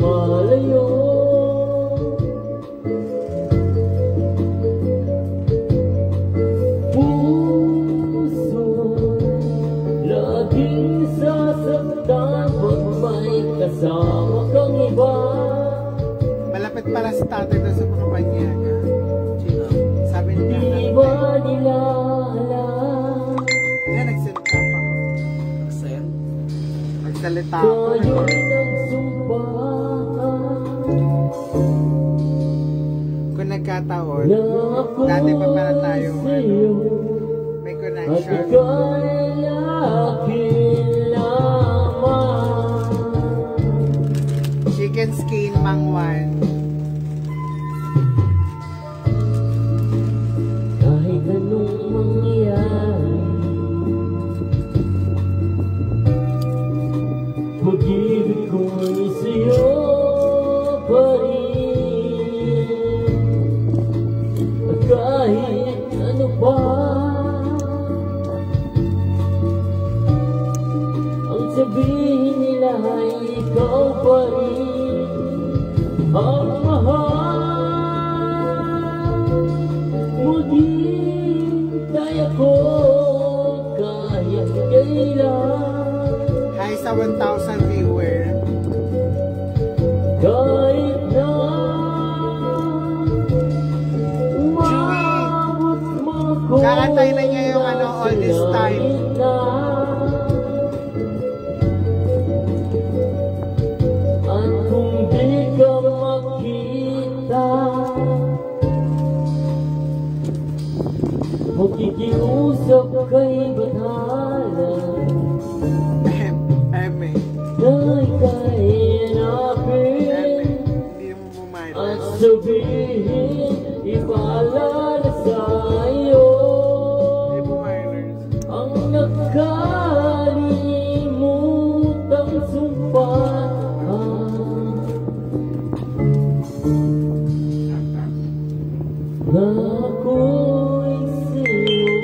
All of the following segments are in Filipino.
lumalayo. Puso laging sasaktan pag may kasama kang iba. Malapit pala sa tatay doon sa mga banyaga. Sabi niya, di ba nila alam? Ayan, nagsalita pa ako. Nagsalita ako. Kayo'y nagsumpa. Kung nagkataon, dati pa pala tayo may connection. Chicken skin, mangwan. Kahit anong mangyayari, pag-ibig ko'y sa'yo pa rin. At kahit ano pa ang sabihin nila ay ikaw pa rin ang mahal. Maghintay ako kahit kailan. Hi sa 1,000 viewer. Kahit na umabot mo ko. Kakantay na niya yung ano, all this time. At kung di ka makita, makikiusap kay Bathala Eme. na ika'y hanapin Hindi mo bumayad. at sabihin ipaalala sa'yo Hindi bumayad. ang nakalimutang sumpaan na ako'y sa'yo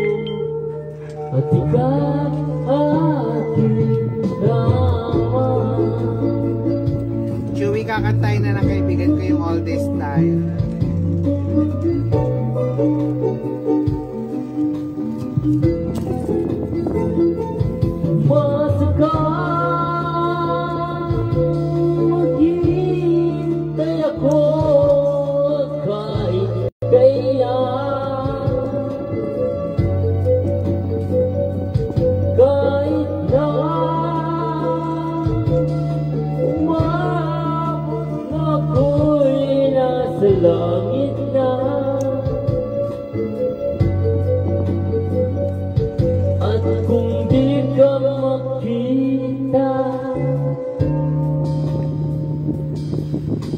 at ikaw aking naman. Chewy, kakantay na ng kaibigan ko yung all this time. Maghintay ako kahit kailan. Kahit na umabot na ako'y nasa langit na. At kung di ka makita,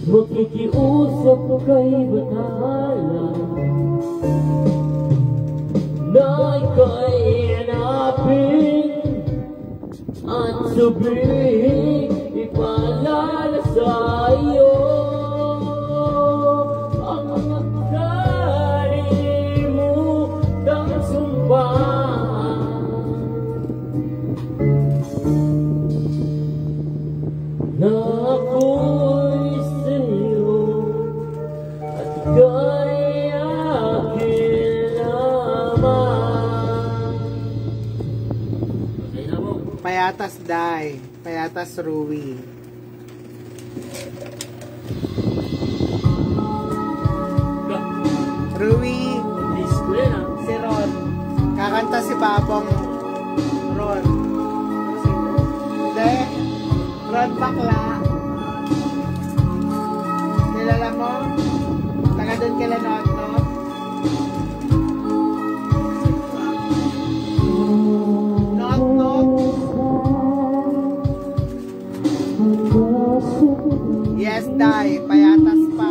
makikiusap kay Bathala na ika'y hanapin at sabihin ipaalala sa'yo ang nakalimutang sumpaan na ako'y sa'yo at ika'y aking naman. Payatas Dai. Payatas Rui. Rui. Si Ron. Kakanta si Babong Ron. Hindi. Ron Bakla. Kilala mo? Taga doon kila Not-Not. Not-Not. Yes, Dai. Payatas pa.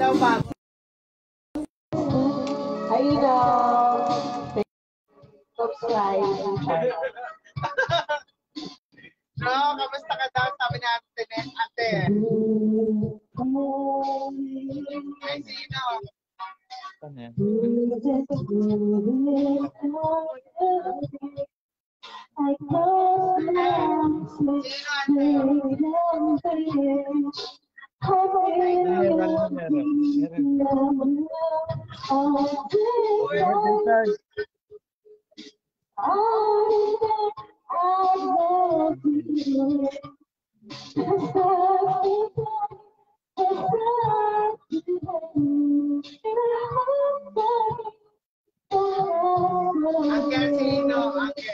daw ba? Hi daw. Subscribe. No, kamusta ka daw? Sabi ni ate. Ay, sino? Ano yan? Uncle, sino? Uncle.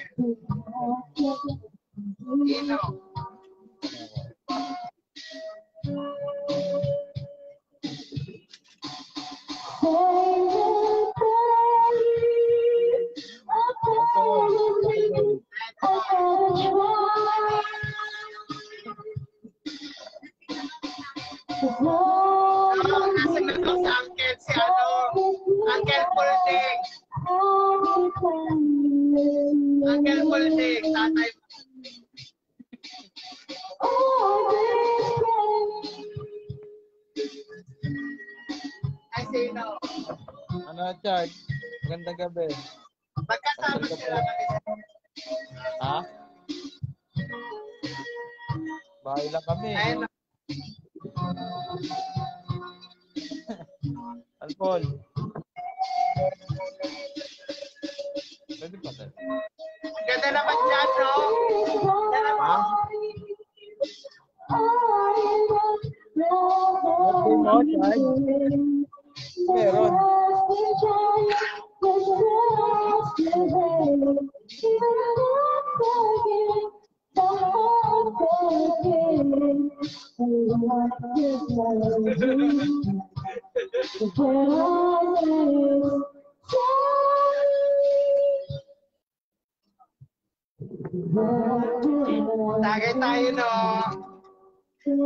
Sino? Nasa nito sa uncle si ano? Uncle Pulding. Uncle Pulding, tatay. Ay, sino? Ano, Chad? Magandang gabi. Magkasama sila ng isa. Ha? Bahay lang kami. Ayun, Alcohol. Pwede pa tayo. ganda naman dyan, no? Ganda naman. Meron. Tagay tayo, no?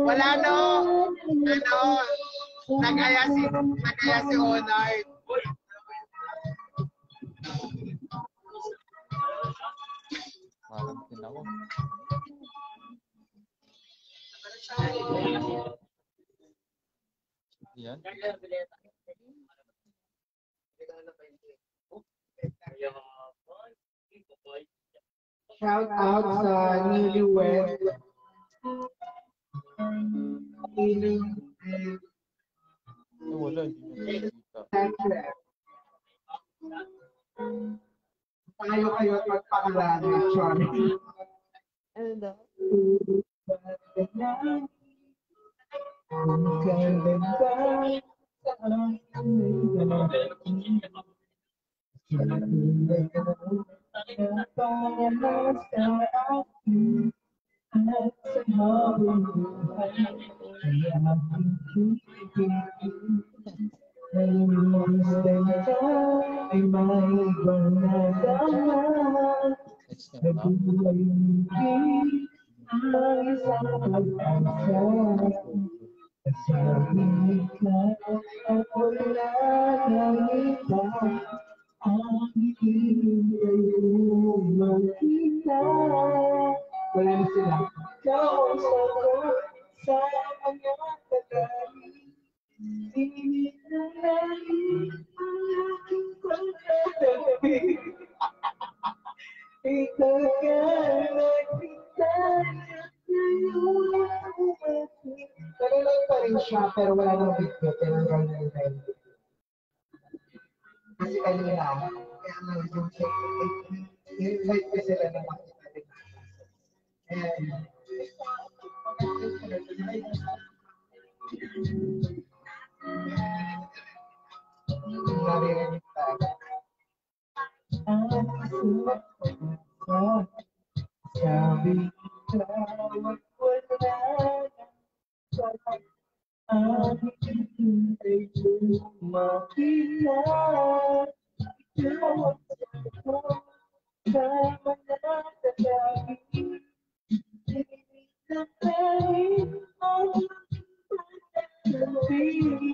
Wala, no? Ano? Nag-aya si Honor. Marang din ako. Yan. Shout out sa newlywed. Wala. Hindi mo Kayo at magpakalanan, sorry. Ano daw? Wala na sila. Nalilay pa rin siya, pero wala nang video. Tinanggal na yung video. Kasi kanina, kaya nga yung check, invite ko sila na makita din. Naririnig tayo. Sabi ka, wag wala ang hintay ko makita. Ikaw ang sayo sa mga dalabi. Hindi na kahit ang pagkakabi.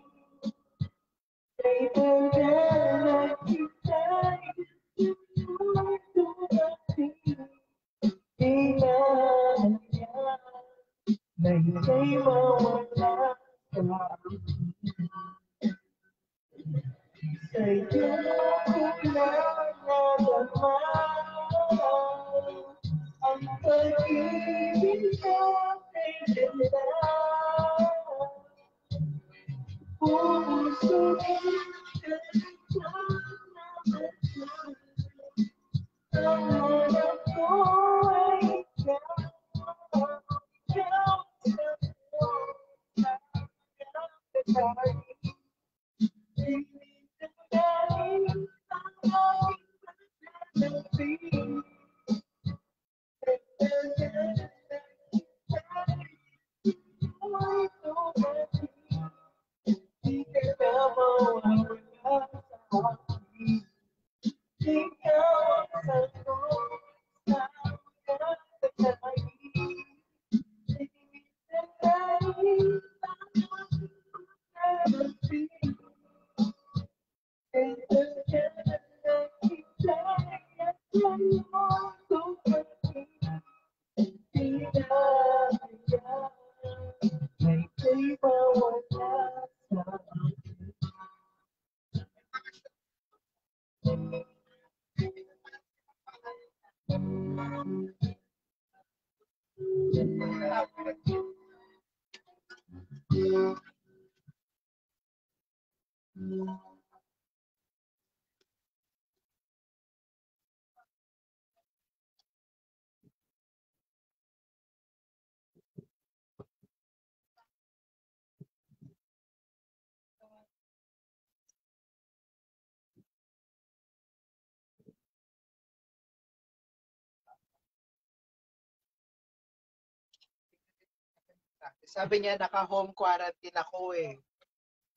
Sabi niya, naka-home quarantine ako eh.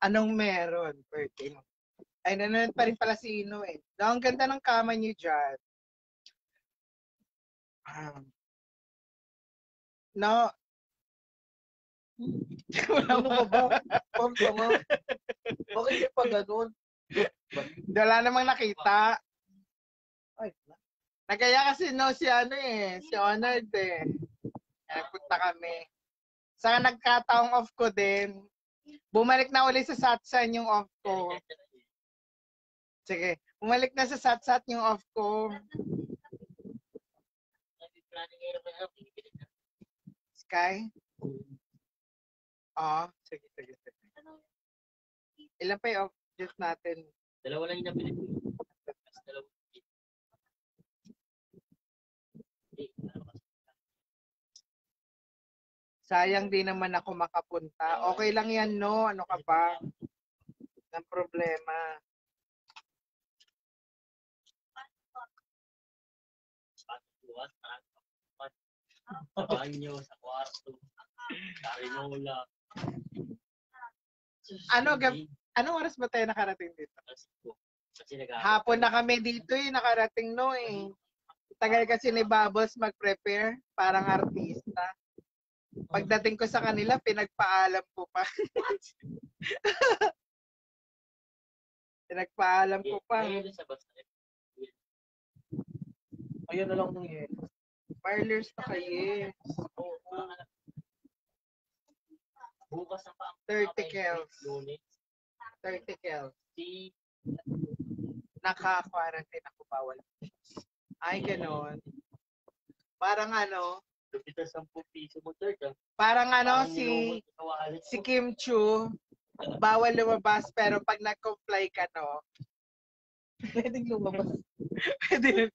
Anong meron? Birthday mo. Ay, nanonood pa rin pala si Ino eh. No, ang ganda ng kama niyo dyan. No. Ano ka ba? Pam tama. Bakit ka pa ganun? Wala namang nakita. Ay, Nagaya kasi no si ano eh, si Honored eh. Nagpunta kami. Saka nagkataong off ko din. Bumalik na uli sa Satsan yung off ko. Sige, bumalik na sa Satsat yung off ko. Sky? Oo, sige. Ilan pa yung off just natin? Dalawa lang yung napili ko. Sayang din naman ako makapunta. Okay lang yan, no? Ano ka ba? Ng problema. Banyo, sa kwarto, karinola. Anong oras ba tayo nakarating dito? Kasi Hapon na kami dito eh, nakarating no eh. Tagal kasi ni Bubbles mag-prepare, parang artista. Pagdating ko sa kanila, pinagpaalam ko pa. Pinagpaalam ko pa. ayun na lang nung yun. Parlors na kayo. Bukas ang 30 kels. 30 kels. Naka-quarantine ako, bawal. Ay, ganon. Parang ano, Dito 10 piso mo, third. parang ano, si Kim Chu, bawal lumabas, pero pag nag-comply ka, no, Pwedeng lumabas. pwede.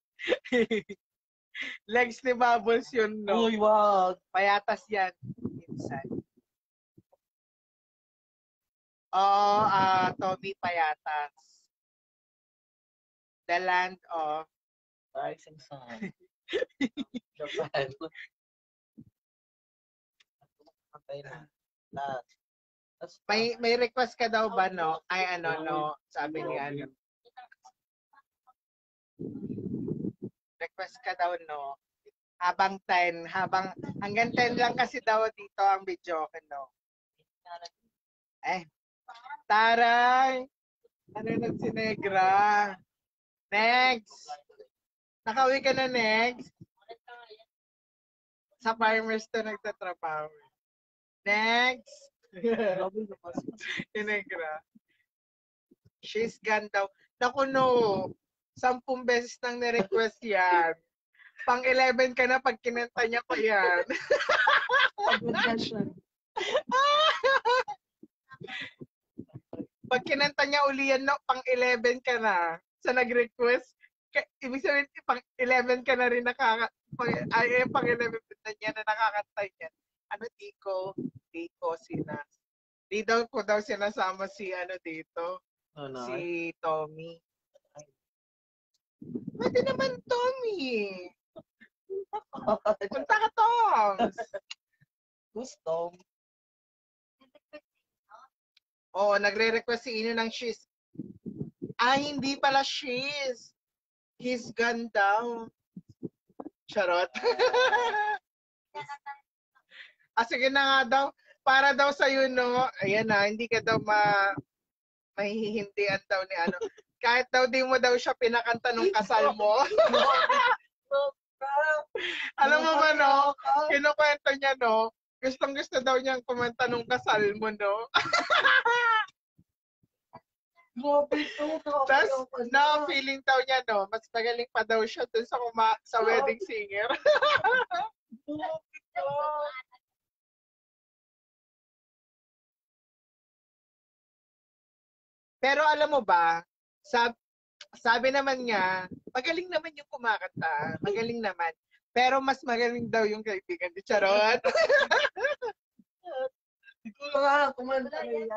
Legs ni Bubbles yun, no? Uy, wag. Payatas yan. Minsan. Oo, Tommy Payatas. The land of Rising sun. Japan. Patay na. Lahat. may request ka daw ba, no? Ay, ano, no? Sabi ni ano. Request ka daw, no? Hanggang 10 lang kasi daw dito ang video, no? Taray! Ano nagsinegra? Next! Nakauwi ka na, next? Sa farmers to nagtatrabaho. Next! Sinegra. She's gone daw. Naku no, 10 beses nang ni-request yan. Pang 11 ka na pag kinanta niya pa yan. Pagod na siya. Pag kinanta niya uli yan, no, pang 11 ka na sa nag-request. Ibig sabihin, pang 11 ka na rin pang 11 na niya na nakakanta niya. Ano, Tico, Sinas. Di daw ko daw sinasama si ano dito, Ano? si Tommy. Pwede naman, Tommy. Punta ka, Toms. Gusto. Oo, nagre-request si Ino ng shiz. Ay, hindi pala shiz. He's gone down. Charot. Sige na nga daw. Para daw sa'yo, no? Ayan na, hindi ka daw mahihindihan daw ni ano. Kahit daw di mo daw siya pinakanta nung kasal mo. Alam mo ba, no? Kinukwento niya, no? Gustong-gusto daw niyang kumanta nung kasal mo, no? Grabe to. Tapos, feeling daw niya, no? Mas magaling pa daw siya dun sa wedding singer. Pero alam mo ba, sabi naman niya, magaling naman yung kumakanta. Magaling naman. Pero mas magaling daw yung kaibigan ni Charot. Ikaw nga, kumanta yan.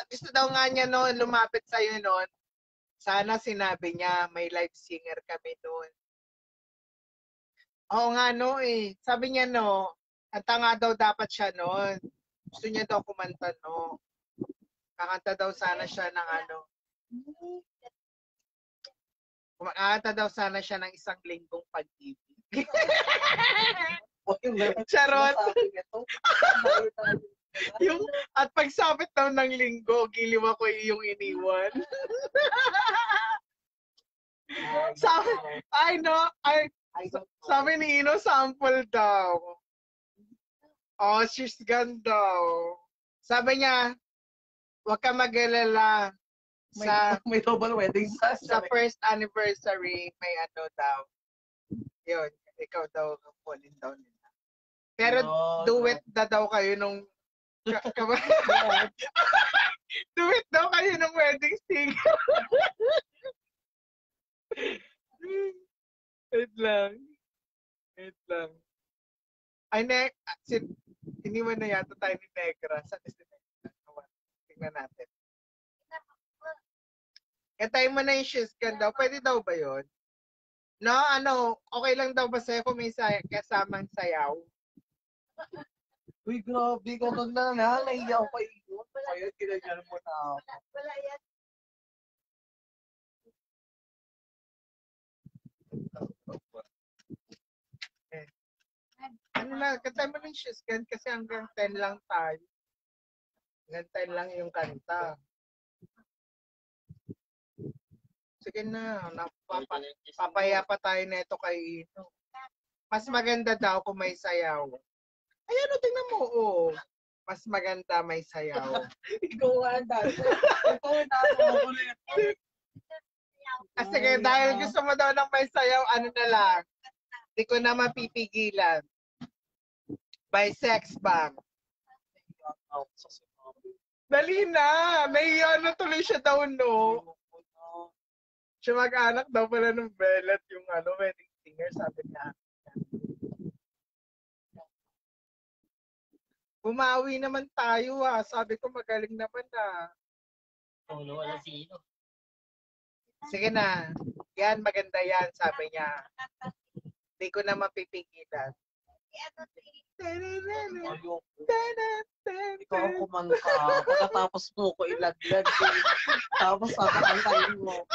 Gusto daw nga niya no, lumapit sa'yo noon. Sana sinabi niya, may live singer kami noon. Oo nga no eh. Sabi niya no, kanta nga daw dapat siya noon. Gusto niya daw kumanta no. Kakanta daw sana siya ng ano. Kakanta daw sana siya ng isang linggong pag-ibig. Charot. At pagsabit daw ng linggo, giliw ako yung iniwan. Sabi ni Ino, sample daw. Oh, she's gone daw. Sabi niya, huwag ka mag-alala. May double wedding Sa first anniversary, may ano daw. Yun, ikaw daw, pulin daw nila. Pero duet na daw kayo nung duet daw kayo nung wedding singer. Wait lang. Ay, hindi mo na yata tayo ni Negra. Saan is ni Negra? Tingnan natin. Katay mo na yung shoes ka daw. Pwede daw ba yun? No, okay lang daw ba sa'yo kung may kasamang sayaw? Uy, grabe ka na nga. Naiyak ko yun. Ayun, kinagyan mo na ako. Wala yan. Katay mo na yung shoes ka kasi hanggang 10 lang tayo. Hanggang 10 lang yung kanta. Sige na, papaya pa tayo na ito kay Ino. Mas maganda daw kung may sayaw. Ayan o, tingnan mo, oh. Mas maganda may sayaw. Ikaw nga dati. Ikaw nga dati. Sige, dahil gusto mo daw ng may sayaw, ano na lang. Hindi ko na mapipigilan. By Sex Bomb. Dali na. Naiya na tuloy siya daw, no? Siya mag-anak daw pala ng Belat yung wedding singer, sabi niya. Bumawi naman tayo Sabi ko magaling naman Wala si Ino. Sige na. Yan, maganda yan, sabi niya. Hindi ko na mapipigilan. Ikaw ang kumanta. Pagkatapos mo ko ilaglag. Tapos sasakantayin mo.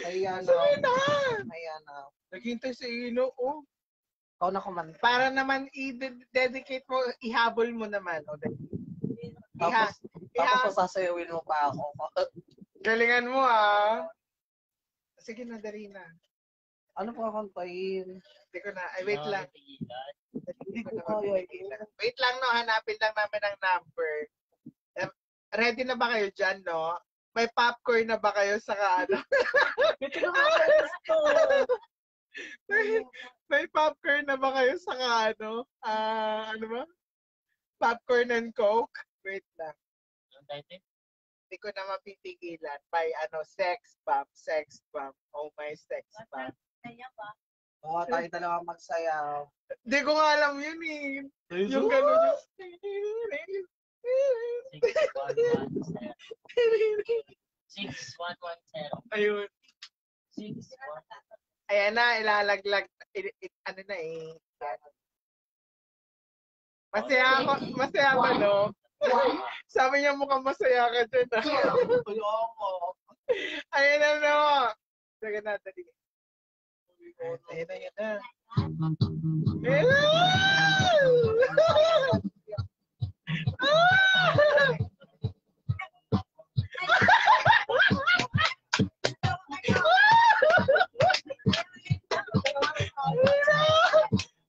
Ayan na. Naghintay si Ino, oh. Ikaw na kumanta. Para naman i-dedicate mo, ihabol mo naman. Tapos sasayawin mo pa ako. Galingan mo Sige na, dali na. Ano pa kantayin? Hindi ko na. Ay, wait lang. Hindi ko kaya. Wait lang, no. Hanapin lang namin ang number. ready na ba kayo dyan, no? May popcorn na ba kayo sa ano? may popcorn na ba kayo sa ano? Ano ba? Popcorn and Coke? Wait lang. Hindi ko na mapipigilan. By sex bomb. Sex bomb. Oh my sex bomb. Oo, tayo dalawa magsayaw. Hindi ko nga alam yun eh. Yung gano'n yung... 6110. Ayun. 6110. Ayan na, ilalaglag. Ano na eh. Masaya ba, no? Sabi niya mukhang masaya ka dyan. Ayoko. Ayan na, no? Sige na, dali. Ayan na, ayan na. Ayan na!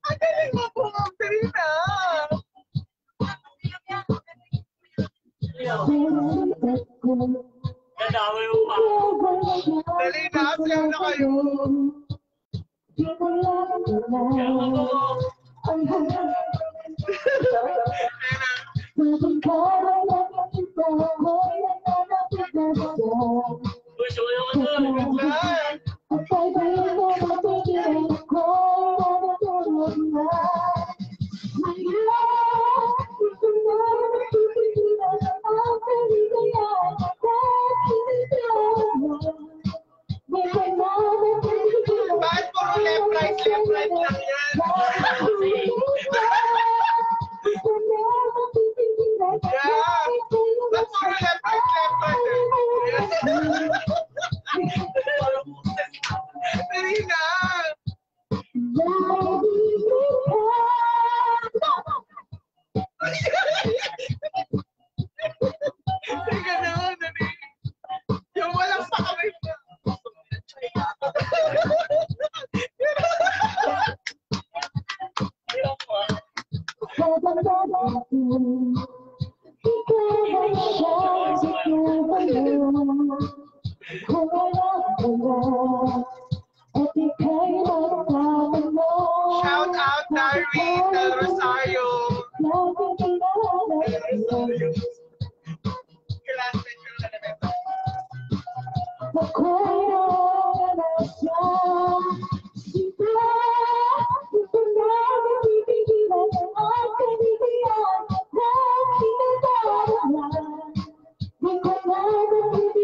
Ang galing mo po, Ma'am Trina. Nadamay mo pa. Dali na, sayaw na kayo. Uy, sumayo ka doon. Bakit puro left, right lang yan? Yeah! Ba't puro left, right yan? Dali na! Teka na, dali. Yung walang pakaway na. Shout out Darwin Del Rosario. Classmate ko na naman.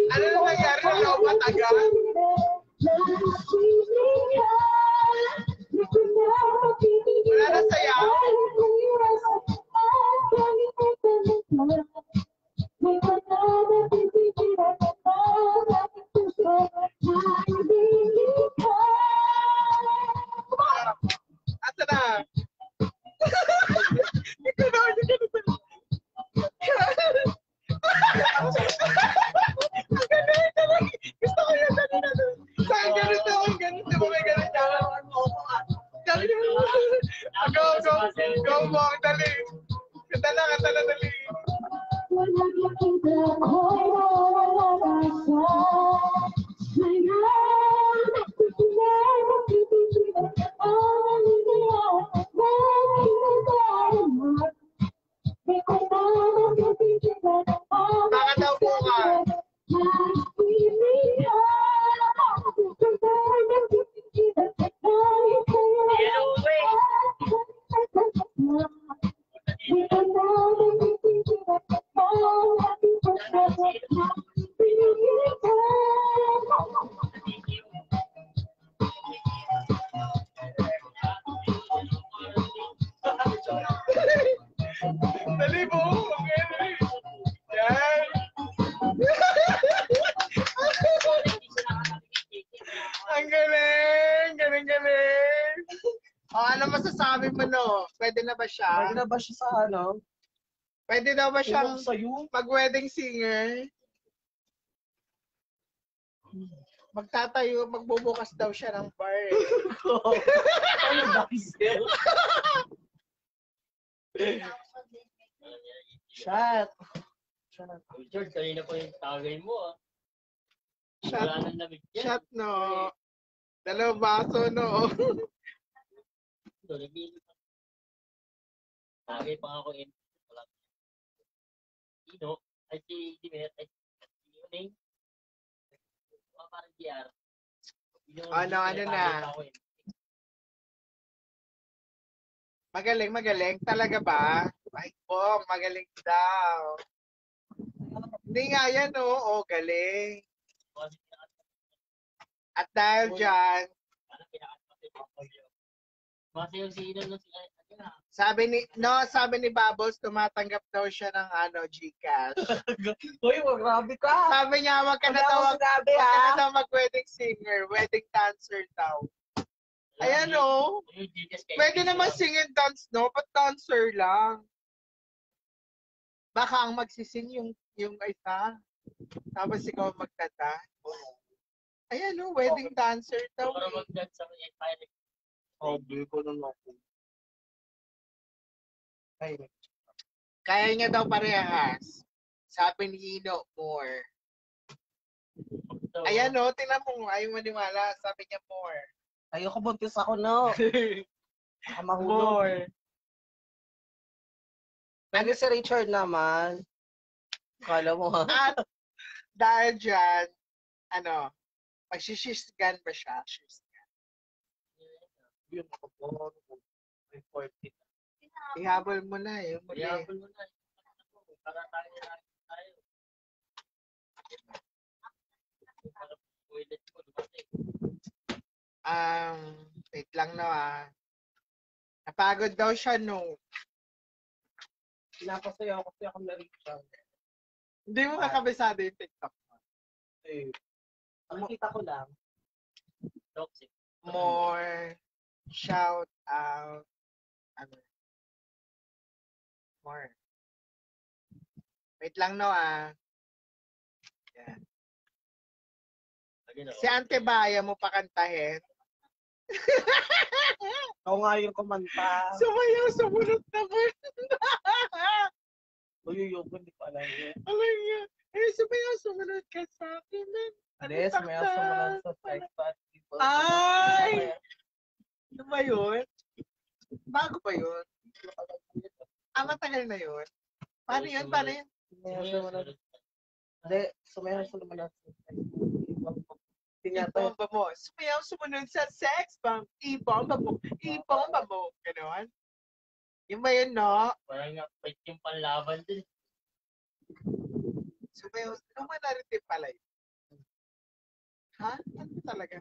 Ano na nangyari? Wala ko matagal? Wala na sayaw? Asa na? Ikaw na, ang galing. Gusto ko yun, dali na doon. Saan ganito? Ang ganito mo, may ganito. Dali na. Go, mo, dali. Kata na, dali. Baka daw bukas. Dali po. Yan. Ang galing. Ano masasabi mo, no? Pwede na ba siya? Pwede na ba siya sa ano? Pwede na ba siyang Sa'yo? mag-wedding singer? Magbubukas daw siya ng bar eh. Ano ba, Giselle? Shot. George, kanina po yung tagay mo ah. Shot, Wala nang lamig yan. shot no. Dalawang baso no. Tagay pa nga ako in. Wala. Sino? Ay si Dimet. Ay si Uning. Parang GR. Ano na? Magaling. Talaga ba? Ay po, magaling daw. Hindi nga yan, oo. Galing. At dahil dyan, Kasi yung sino no si sabi ni Bubbles, tumatanggap daw siya ng GCash. Uy, grabe ka. Sabi niya, wag ka na daw mag-wedding singer, wedding dancer daw. Ayan o. Pwede naman sing and dance, no? But dancer lang. Baka ang magsising yung isa. Tapos ikaw magtata. Ayan o, wedding dancer daw. Para mag-dance sa Empire. Sabi ko na ako. Ay, Kaya niya daw parehas. Sabi ni Ino, more. Ayan o, tinan mo. Ayaw maniwala. Sabi niya more. ayoko buntis ako, no. Baka mahulog. More. Pero si Richard naman, kala mo ha? At dahil dyan, magsishisgan ba siya? Yun ako po. Report it. Ihabol mo na yung muli. Ihabol mo na. Para tayo na tayo. Wait lang napagod daw siya Pinapasaya ako kasi ako na Richard. Hindi mo kakabisado yung TikTok mo. Eh, ang kita ko lang. Toxic. More shout out. More. Wait lang Yan. Si Ante Baya mo pakantahin. Ako nga yung kumanta. Sumayaw, sumunod naman. Uy, hindi ko alam yun. Alam niya. Sumayaw, sumunod ka sa akin. Hindi, sumayaw sumunod sa sex people. Ay! Ano ba yun? Bago ba yun? Matagal na yun. Paano yun? Sumayaw sumunod. Hindi, sumayaw sumunod sa sex people. Ibomba mo. Sumayaw sumunod sa sex bomb. Ibomba mo. Ganon. Yung ba yun, no? Parang nga, yung panlaban din. Sumayaw. Ano man narrative pala yun? Ha? Ano talaga?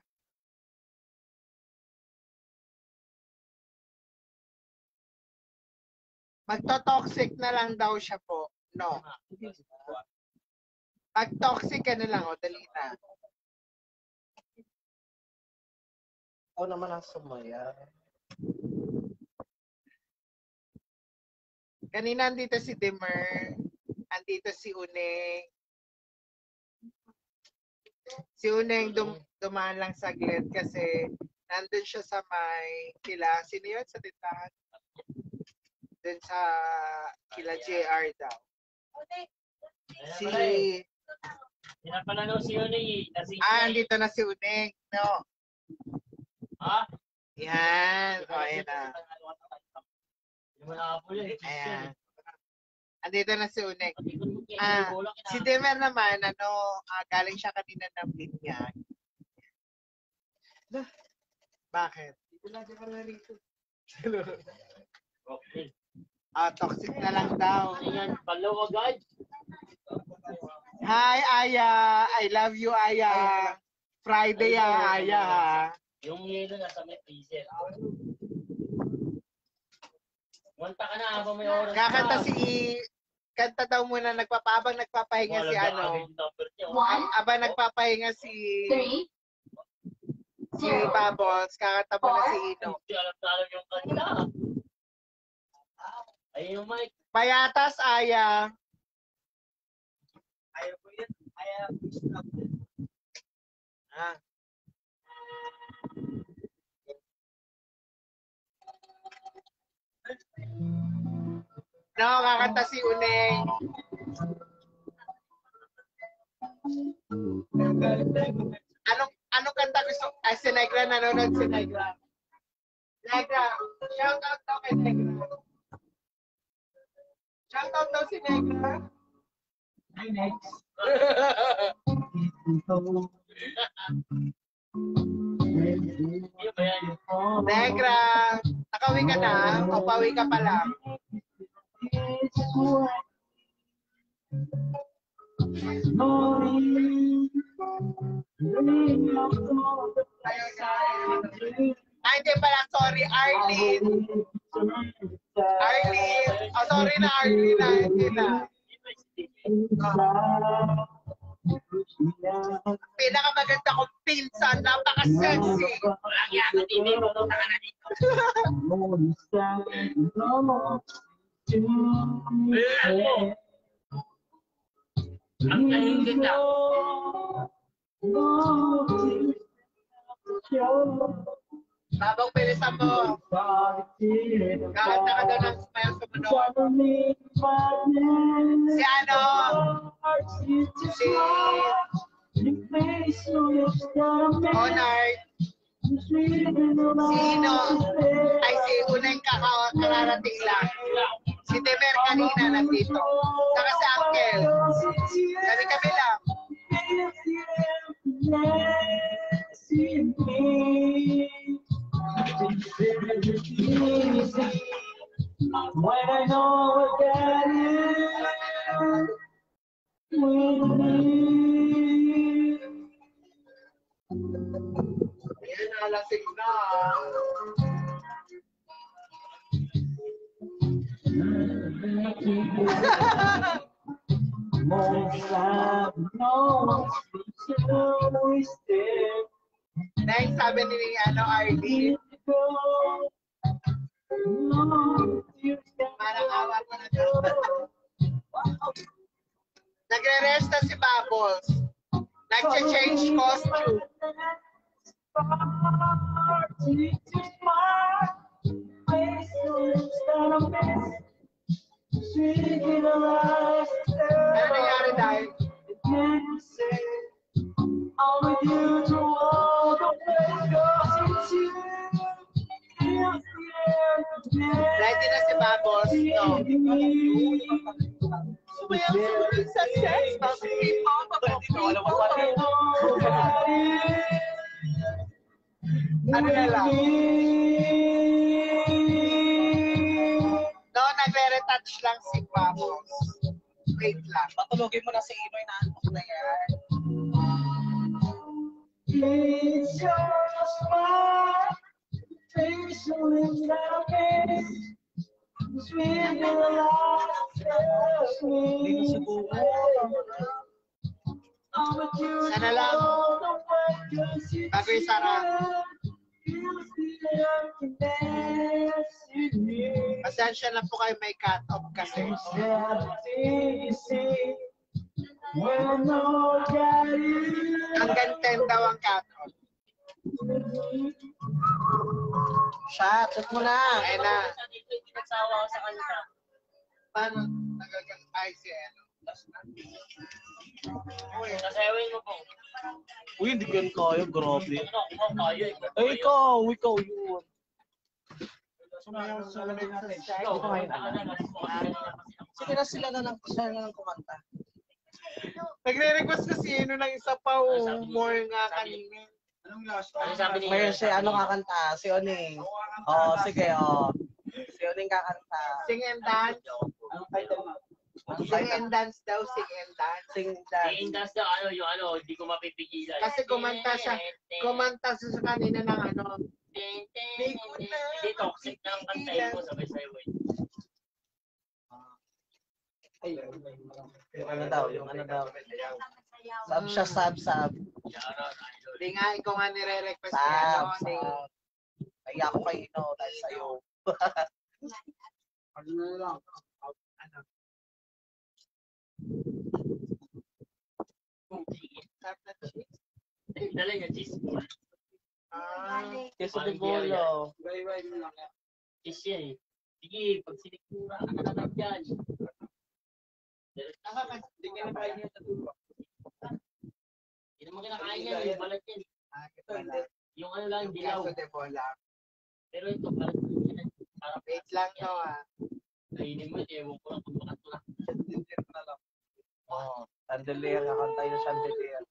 Magto-toxic na lang daw siya po. No. Pag toxic ka na lang, dali na. Ako naman ang sumaya. Kanina andito si Dimmer, andito si Uneng. Si Uneng dumaan lang saglit kasi nandun siya sa sino yun sa tindahan? Dun sa kila JR daw. Pinapananaw si Uneng andito na si Uneng. No. Ha? Yan. Ayan na. Ayan. Andito na si Uneng. Si Demer naman, galing siya kanina ng binyag. Bakit? Dito na ka na rito. Okay. Toxic na lang daw. Ayan, follow agad. Hi, Aya. I love you, Aya. Friday, Aya. Yung yelo nasa may freezer. Munta ka na habang may oras. Kanta daw muna, nagpapahinga si Abang nagpapahinga si Bubbles, kakanta muna si Ino. Alam yung kanta. Ayun yung mic. Payatas, Aya. Ayaw ko yun. Ayaw ko Ah. No, kakanta si Uneng. Anong kanta gusto? Ay, si Negra, nanonood si Negra. Negra, shout out daw kay Negra. Shout out daw si Negra. Ay, next. Yun ba yan? Negra, nakawi ka na? O pawi ka pa lang? Ay, hindi pala. Sorry, Arlene. Arlene. Oh, sorry na, Arlene. Hindi na. Pinakamaganda kong pinsan. Napaka-sexy. Walang yaka, TV. Pumunta ka na dito. Ang tahingin na. Babang pilisan mo. Kakanta ka daw ng smile sumunod. Si ano? Si Honard. Si Ino. Ay, si Uneng kakarating lang. Si Temer kanina nandito. Saka si Uncle. Kami-kami lang. When I know what that is with me. Ayan, nalasing na. Most I know to stay. Next, sabi ni Arlene. Parang awa ko na dyan. Nagre-resta si Bubbles. Nag-change costume. Ano nangyari dahil? Ready na si Bubbles? No. Sumayaw sa sex. Ano na lang? No, nagre-retouch lang si Bubbles. Wait lang. Patulogin mo na si Inoy na antok na yan. It's your smile, facial face, sweet in the last of me. Sana lang. Bago yung Sarah. Pasensya na po kayo, may cut-off kasi. Hanggang 10 daw ang cut-off. Shot, shot mo na. Ayun na. Dito, hindi nagsawa ako sa kanya. Paano? Ay, si Eno. Uy, nasayawin mo po. Uy, hindi ko yan kaya. Grabe. Ano, kuha tayo eh. Ay, ikaw yun. Sumayaw sa lamig natin. Ikaw, kumain ka na. Sige na sila na lang kumanta. Nagre-request kasi Eno ng isa pa more nga kanina. Anong last? Ano sabi ni Ngayon si ano kakanta? Si Oning. Sige, Si Oning kakanta. Sing and dance. Anong title mo? Sing and dance daw, sing and dance. Sing Si dance. Indas daw, yung hindi ko mapipigilan. Kasi kumanta siya sa kanina ng ano. Hindi toxic na ang kantahin mo, sabay-sabay mo. Yung ano daw. Sab siya, sab. Hindi nga, ikaw nga nire-request ni Sab. ano. Kaya ako kay Ino dahil sa'yo. Ano na lang? Ano? Sarap na cheese. Dala niya, cheese ball. Queso de bolo. Bye-bye mo lang. Cheese yan eh. Sige, pag sinikura ka na lang dyan. Hindi ka na kaya niya sa dulo. Yung mga kinakain yan, yung balat yan. Ito wala. Yung ano lang, Yung dilaw. queso de bola. Pero ito, parang parang Wait lang no ah. kainin mo, ewan ko lang kung bakit wala. Chandelier na lang. Oo. Chandelier. Kakantay na chandelier.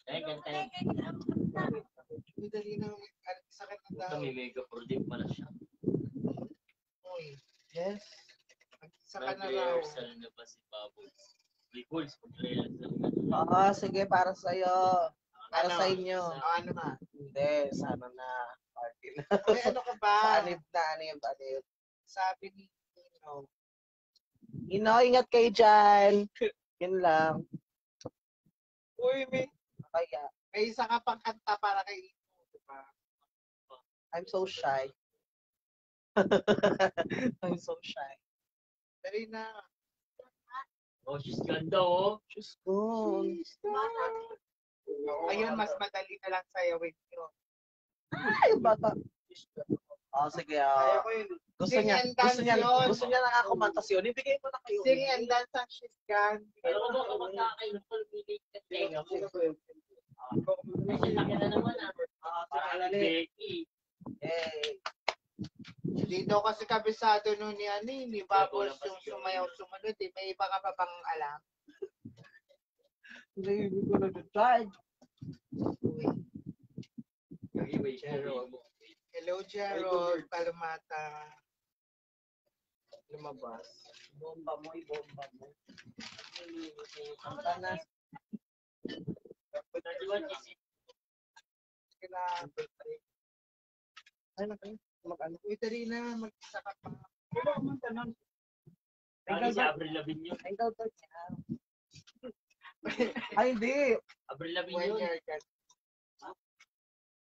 Eh, ganda yun. Uy, dali na. Sakit na Ito, daw. may mega project pala siya. Uy, Yes. saka na raw. Nag-rehearsal na ba si Baboy? May goals, mag-rehearsal na. Oo, sige, para sa'yo. Para Ano? sa inyo. Ano nga? Hindi, sana na. Party na. Uy, ano ka ba? Sa anib na, anib. Sabi ni Nino. Ino, ingat kayo dyan. Yun lang. Uy, Kaya, may isa ka pang kanta para kay Ino, di ba? I'm so shy. I'm so shy. Dali na. Oh, she's ganda, oh. Diyos ko. Ayun, mas madali na lang sayawin yun. Ay, bata. Oh, sige. Ayaw ko yun. Sing and dance yun. Gusto niya na ako mantas yun. Ibigay mo na kayo. Sing and dance ang she's gone. Alam ko ba kapag nakakainfol, bigay ka tenga mo. Ay, laki na naman, ah. Parang Becky. Eh, Hindi daw kasi kabisado nun ni ano ni Bubbles yung sumayaw sumunod eh. May iba ka pa bang alam? hindi ko na decide. Uy. Anyway, Hello, Gerald. Palumata. Lumabas. Bomba mo. Kanta na. Kailangan. Ay, naku. Mag-ano. Uy, dali na. Mag-isa ka pa. Lagi si Avril Lavigne yun. Ay, daw niya. Ay, hindi. Avril Lavigne When yun. you're gone.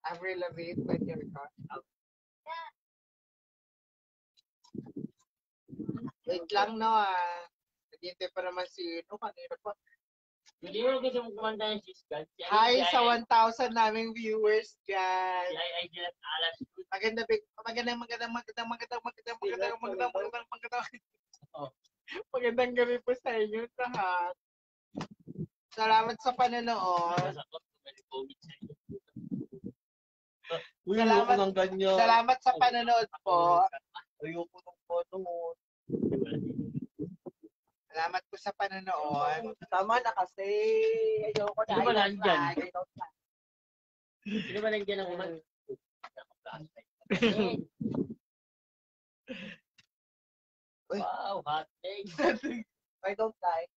Avril Lavigne, when you're gone. Wait lang no ah. Naghintay pa naman si Ino. Kanina pa. Hindi mo gusto mong kumanta ng she's gone. Hi sa 1,000 naming viewers, guys. Si I just alas. Magandang gabi po sa inyo lahat. Salamat sa panonood. Uy, Salamat. ayoko ng ganyan. Salamat sa panonood po. Ayoko ng photo. Salamat po sa panonood. Tama na kasi. Ayoko na. Sino ba nandyan? I don't like. Sino ba nandiyan ang uman? Wow, hot take. I don't like.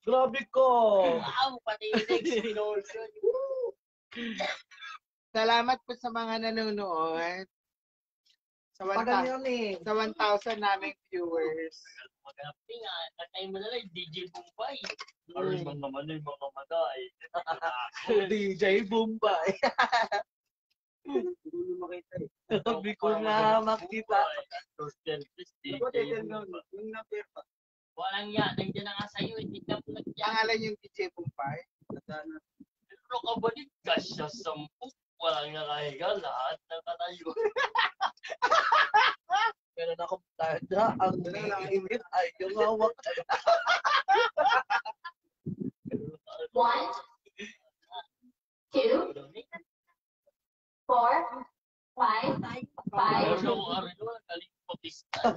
Grabe ko. Wow, pati yung next explosion. Salamat po sa mga nanonood. Sa Tagal 1,000 yun eh. sa 1,000 naming viewers. Maghanapin nga. Tatay mo na lang, DJ Bombay. Or mga manay, mga matay. DJ Bombay. Sabi ko na makita. Walang yan, nandiyan na nga sa'yo, hindi ka mo nagyan. Pangalan yung DJ Bumpay. Pero kabalik ka siya 10, walang nakahiga, lahat nakatayo. Meron akong tada. Ang init ay yung hawak. 1, 2, 4, 5, 5. Pero kung ano, galing pakistan.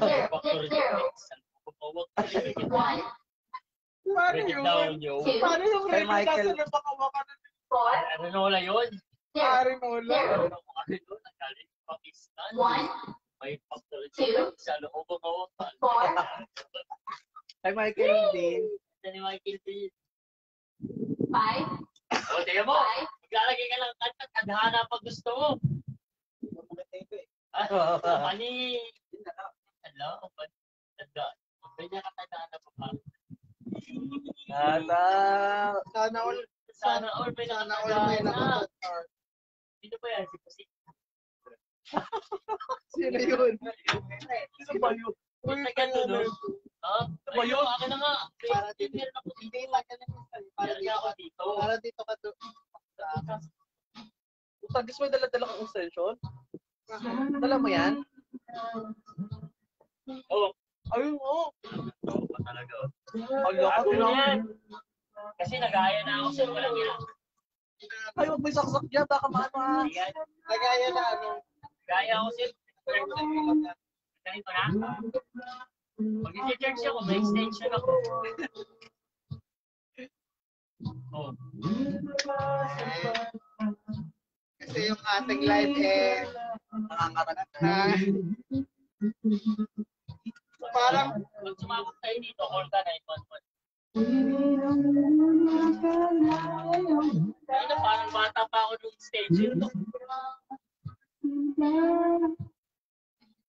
One, Paano Break it yun? down, yo. Paano yung Kay rating Michael. natin ng baka four, Ano na wala yun? zero. Arinola? Ano kung ano yun? Galing Pakistan. One, May factory two, sa loob ng kawakan. four, Kay Michael din. Ito ni Michael B. five, O, tingnan mo. five, Maglalagay ka ng kanta, tadhana pag gusto mo. Pani. Hello? Tanda. Ganyan ka tadhana pa pa. Nata. Sana all, Sana all may sana all may nakatadhana. nakatotort. Sino ba yan? Si Pusi? Sino yun? Sino ba yun? Uy, taga-tunog. Ha? Ayun, akin na nga. Para Hindi, meron ako Hindi lang ka lang. Para Meron ako dito. dito. Para dito ka to. Tagis mo dala-dala kang extension? Dala mo yan? Oh, Ayun mo. oo pa talaga. Ala ka Bago lang. yan. Kasi nagaya na ako sir, walang yan. Ay, huwag may saksak dyan, baka maano ha. Ayan. Nagaya na ano. Gaya ako sir. Ganito na. Pag i-charge ako, may extension ako. Oh. Kasi yung ating live eh, Nakakarat na, parang, Pag sumabot tayo dito, call ka 911. Ayun na, parang bata pa ako nung stage yun.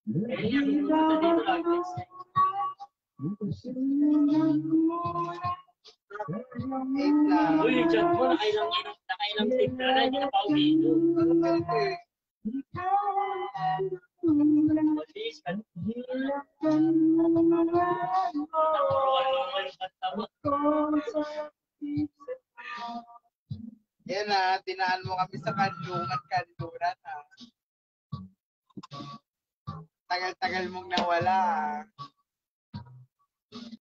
Eh, yan, pumunta dito lang next time. eight lang. Uy, yung chat mo, nakailang tip na, hindi na pa umiinom. Ano ganito eh? Mabilis ka. Nakuro-alungan yung kanta mo. Yan na, tinaan mo kami sa kanlungan